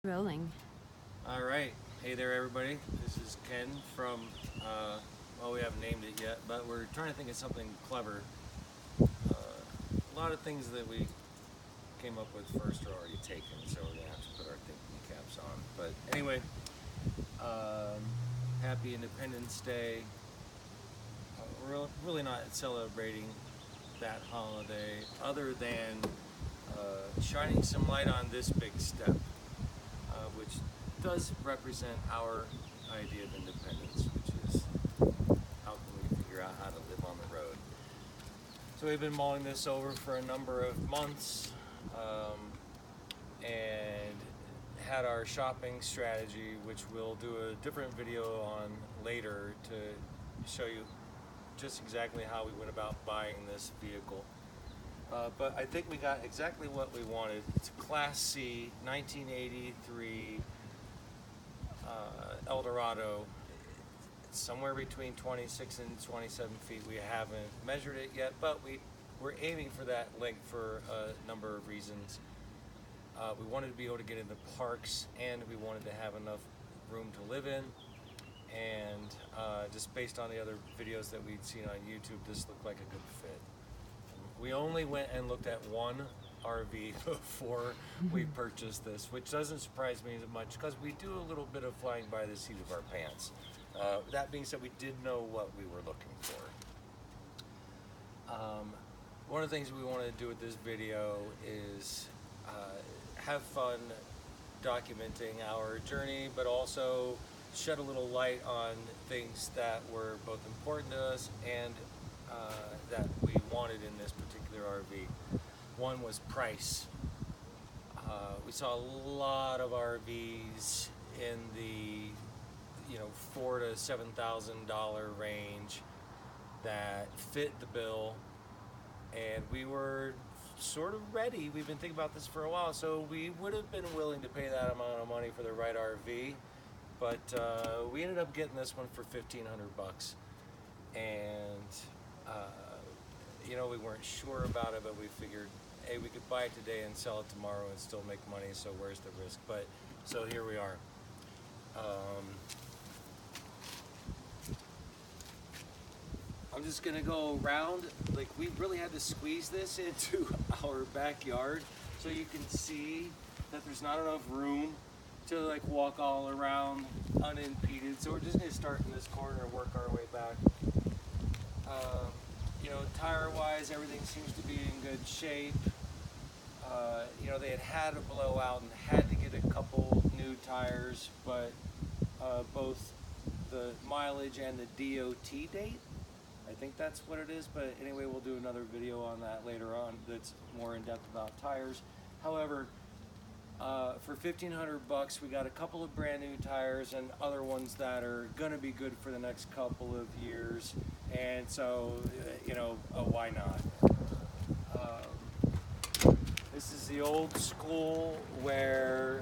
Rolling. All right. Hey there, everybody. This is Ken from, well, we haven't named it yet, but we're trying to think of something clever. A lot of things that we came up with first are already taken, so we're going to have to put our thinking caps on. But anyway, um, happy Independence Day. We're really not celebrating that holiday other than shining some light on this big step, which does represent our idea of independence, which is how can we figure out how to live on the road. So we've been mulling this over for a number of months and had our shopping strategy, which we'll do a different video on later to show you just exactly how we went about buying this vehicle. But I think we got exactly what we wanted. It's a Class C 1983 Eldorado. It's somewhere between 26 and 27 feet. We haven't measured it yet, but we're aiming for that length for a number of reasons. We wanted to be able to get into parks, and we wanted to have enough room to live in. And just based on the other videos that we'd seen on YouTube, this looked like a good fit. We only went and looked at one RV before we purchased this, which doesn't surprise me as much because we do a little bit of flying by the seat of our pants. That being said, we did know what we were looking for. One of the things we want to do with this video is have fun documenting our journey, but also shed a little light on things that were both important to us and that we wanted in this particular RV. One was price. We saw a lot of RVs in the $4,000 to $7,000 range that fit the bill, and we were sort of ready. We've been thinking about this for a while, so we would have been willing to pay that amount of money for the right RV, but we ended up getting this one for $1,500, and we weren't sure about it, but we figured, hey, we could buy it today and sell it tomorrow and still make money, so where's the risk? But so here we are. I'm just gonna go around. Like, we really had to squeeze this into our backyard so you can see that there's not enough room to like walk all around unimpeded. So we're just gonna start in this corner and work our way back. Tire wise, everything seems to be in good shape. They had a blowout and had to get a couple new tires, but both the mileage and the DOT date, I think that's what it is, but anyway, we'll do another video on that later on that's more in depth about tires. However, for $1,500, we got a couple of brand new tires and other ones that are gonna be good for the next couple of years. And so, why not? This is the old school where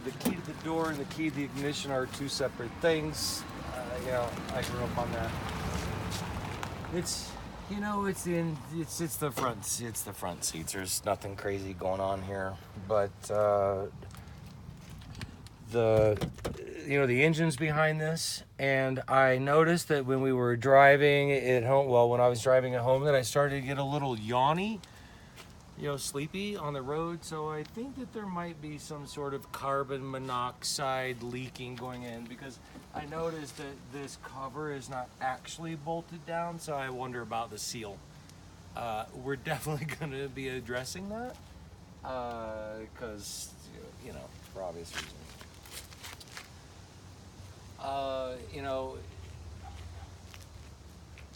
the key to the door and the key to the ignition are two separate things. I grew up on that. It's the front seats. There's nothing crazy going on here, but the engine's behind this, and I noticed that when we were driving at home, when I was driving at home, that I started to get a little yawny, sleepy on the road. So I think that there might be some sort of carbon monoxide leaking going in, because I noticed that this cover is not actually bolted down, so I wonder about the seal. We're definitely going to be addressing that because, for obvious reasons.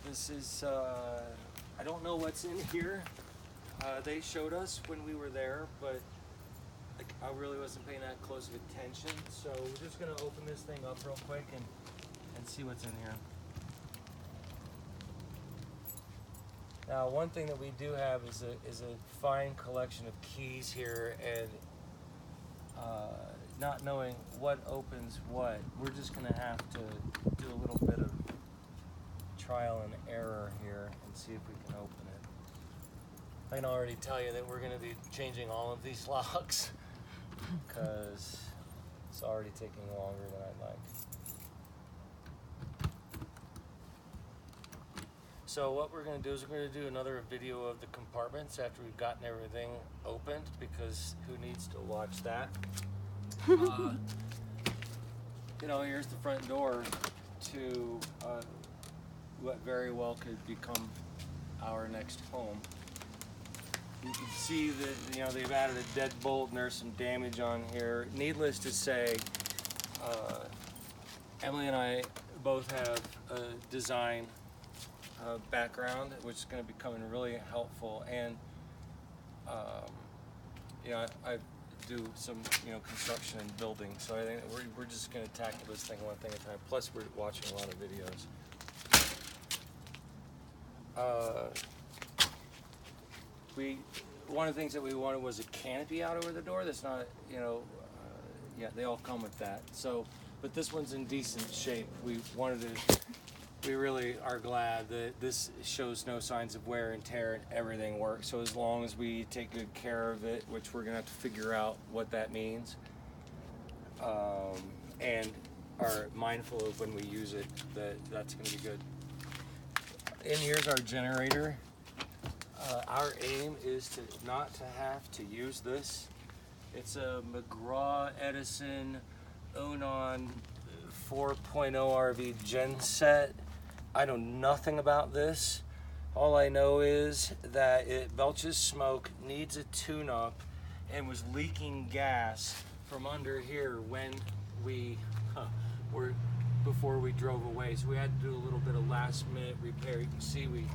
This is, I don't know what's in here. They showed us when we were there, but I really wasn't paying that close of attention. So we're just gonna open this thing up real quick and see what's in here. Now, one thing that we do have is a fine collection of keys here, and not knowing what opens what, we're just gonna have to do a little bit of trial and error here and see if we can open it. I can already tell you that we're going to be changing all of these locks because It's already taking longer than I'd like. So what we're going to do is we're going to do another video of the compartments after we've gotten everything opened, because who needs to watch that? You know, here's the front door to what very well could become our next home. You can see that, you know, they've added a deadbolt and there's some damage on here. Needless to say, Emily and I both have a design background, which is going to be coming really helpful. And you know, I do some, you know, construction and building, so I think we're just going to tackle this thing one thing at a time. Plus, we're watching a lot of videos. One of the things that we wanted was a canopy out over the door. That's not, you know, yeah, they all come with that. So, but this one's in decent shape. We really are glad that this shows no signs of wear and tear and everything works. So as long as we take good care of it, which we're gonna have to figure out what that means, and are mindful of when we use it, that's gonna be good. And here's our generator. Our aim is not to have to use this. It's a McGraw Edison Onan 4.0 RV genset. I know nothing about this. All I know is that it belches smoke, needs a tune-up, and was leaking gas from under here when we before we drove away. So we had to do a little bit of last-minute repair. You can see we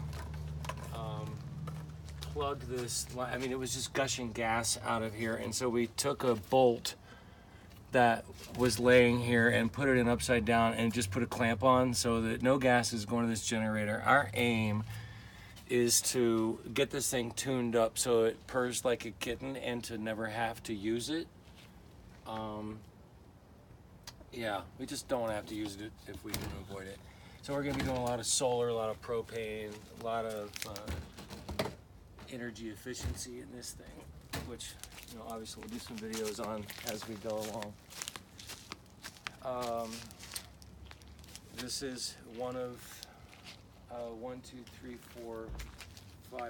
plugged this. I mean, it was just gushing gas out of here, and so we took a bolt that was laying here and put it in upside down and just put a clamp on so that no gas is going to this generator. Our aim is to get this thing tuned up so it purrs like a kitten and to never have to use it. Yeah, we just don't have to use it if we can avoid it. So we're going to be doing a lot of solar, a lot of propane, a lot of energy efficiency in this thing, which, you know, obviously we'll do some videos on as we go along. This is one of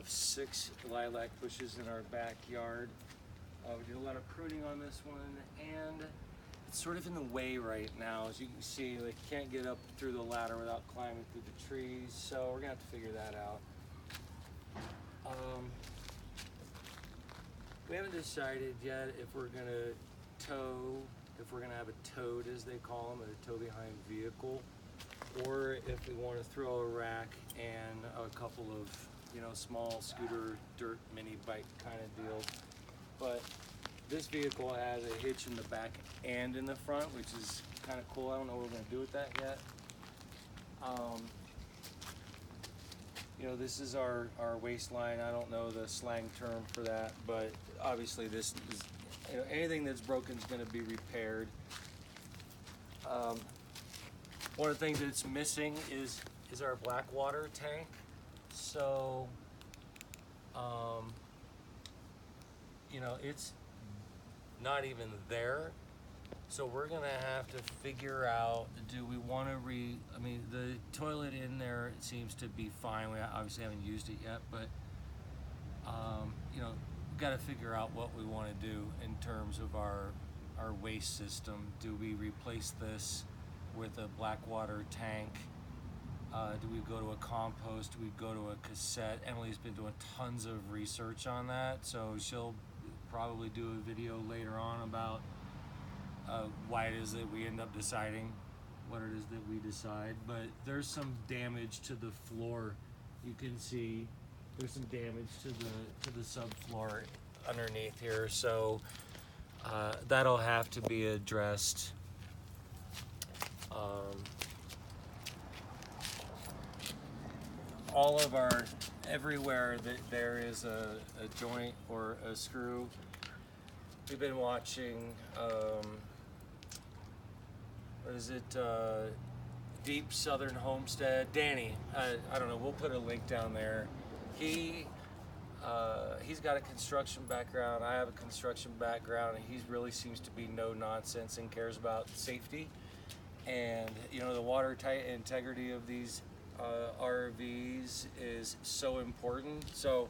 6 lilac bushes in our backyard. We did a lot of pruning on this one, and it's sort of in the way right now. As you can see, like, you can't get up through the ladder without climbing through the trees, so we're gonna have to figure that out. We haven't decided yet if we're gonna have a towed, as they call them, a tow behind vehicle, or if we want to throw a rack and a couple of, you know, small scooter, dirt, mini bike kind of deals. But this vehicle has a hitch in the back and in the front, which is kind of cool. I don't know what we're going to do with that yet. You know, this is our waistline. I don't know the slang term for that, but obviously this is, you know, anything that's broken is going to be repaired. One of the things that's missing is our black water tank. So, you know, it's not even there. So we're gonna have to figure out, do we want to I mean, the toilet in there seems to be fine. We obviously haven't used it yet, but you know, we've got to figure out what we want to do in terms of our waste system. Do we replace this with a black water tank? Do we go to a compost? Do we go to a cassette? Emily's been doing tons of research on that, so she'll probably do a video later on about why it is that we end up deciding what it is that we decide. But there's some damage to the floor. You can see there's some damage to the subfloor underneath here, so that'll have to be addressed. All of our, everywhere that there is a joint or a screw, we've been watching, what is it, Deep Southern Homestead. Danny, I don't know, we'll put a link down there. He he's got a construction background. I have a construction background, and he really seems to be no nonsense and cares about safety. And you know, the watertight integrity of these RVs is so important. So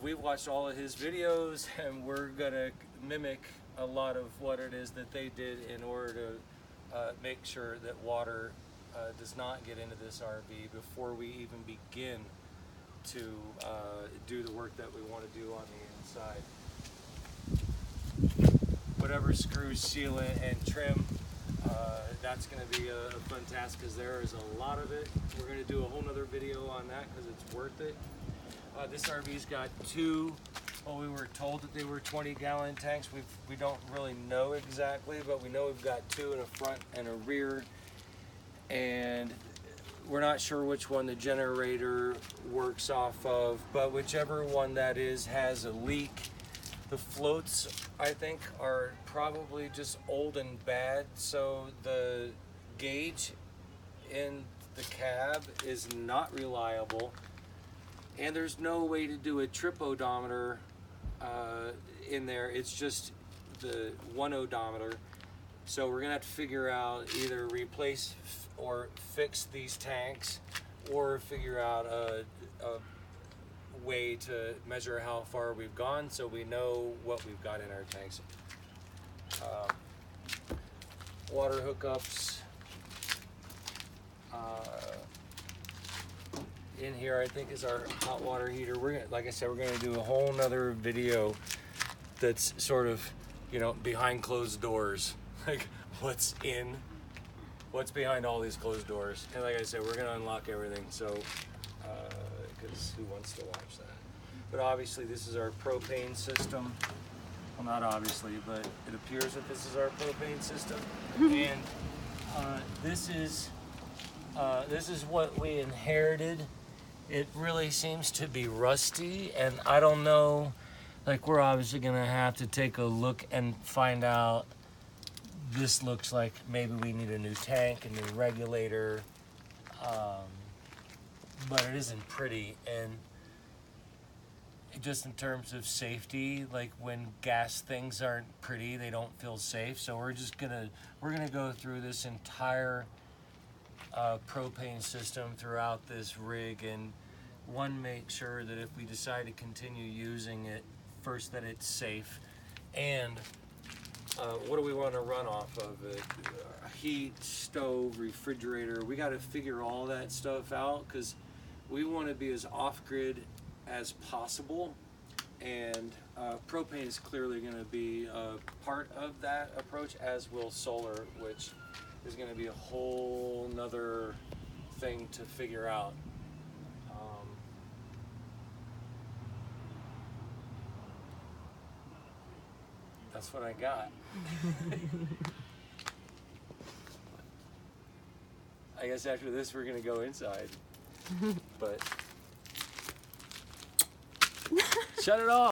we've watched all of his videos, and we're gonna mimic a lot of what it is that they did in order to make sure that water does not get into this RV before we even begin to do the work that we want to do on the inside. Whatever screws, sealant, and trim, that's going to be a fun task, because there is a lot of it. We're going to do a whole nother video on that because it's worth it. This RV's got two, well, we were told that they were 20-gallon tanks. We don't really know exactly, but we know we've got two in a front and a rear, and we're not sure which one the generator works off of, but whichever one that is has a leak. The floats, I think, are probably just old and bad, so the gauge in the cab is not reliable, and there's no way to do a trip odometer in there. It's just the one odometer. So we're gonna have to figure out, either replace or fix these tanks, or figure out a way to measure how far we've gone so we know what we've got in our tanks. Water hookups. In here, I think, is our hot water heater. We're gonna, like I said, we're gonna do a whole nother video that's sort of, you know, behind closed doors. Like, what's behind all these closed doors. And like I said, we're gonna unlock everything, so because who wants to watch that? But obviously this is our propane system. Well, not obviously, but it appears that this is our propane system. And this is what we inherited. It really seems to be rusty, and I don't know, like, we're obviously gonna have to take a look and find out. This looks like maybe we need a new tank, a new regulator, but it isn't pretty. And just in terms of safety, like, when gas things aren't pretty, they don't feel safe. So we're gonna go through this entire propane system throughout this rig, and make sure that if we decide to continue using it, first, that it's safe, and what do we want to run off of it? Heat, stove, refrigerator. We got to figure all that stuff out, because we want to be as off-grid as possible, and propane is clearly going to be a part of that approach, as will solar, which is going to be a whole nother thing to figure out. That's what I got. I guess after this we're gonna go inside. But shut it off.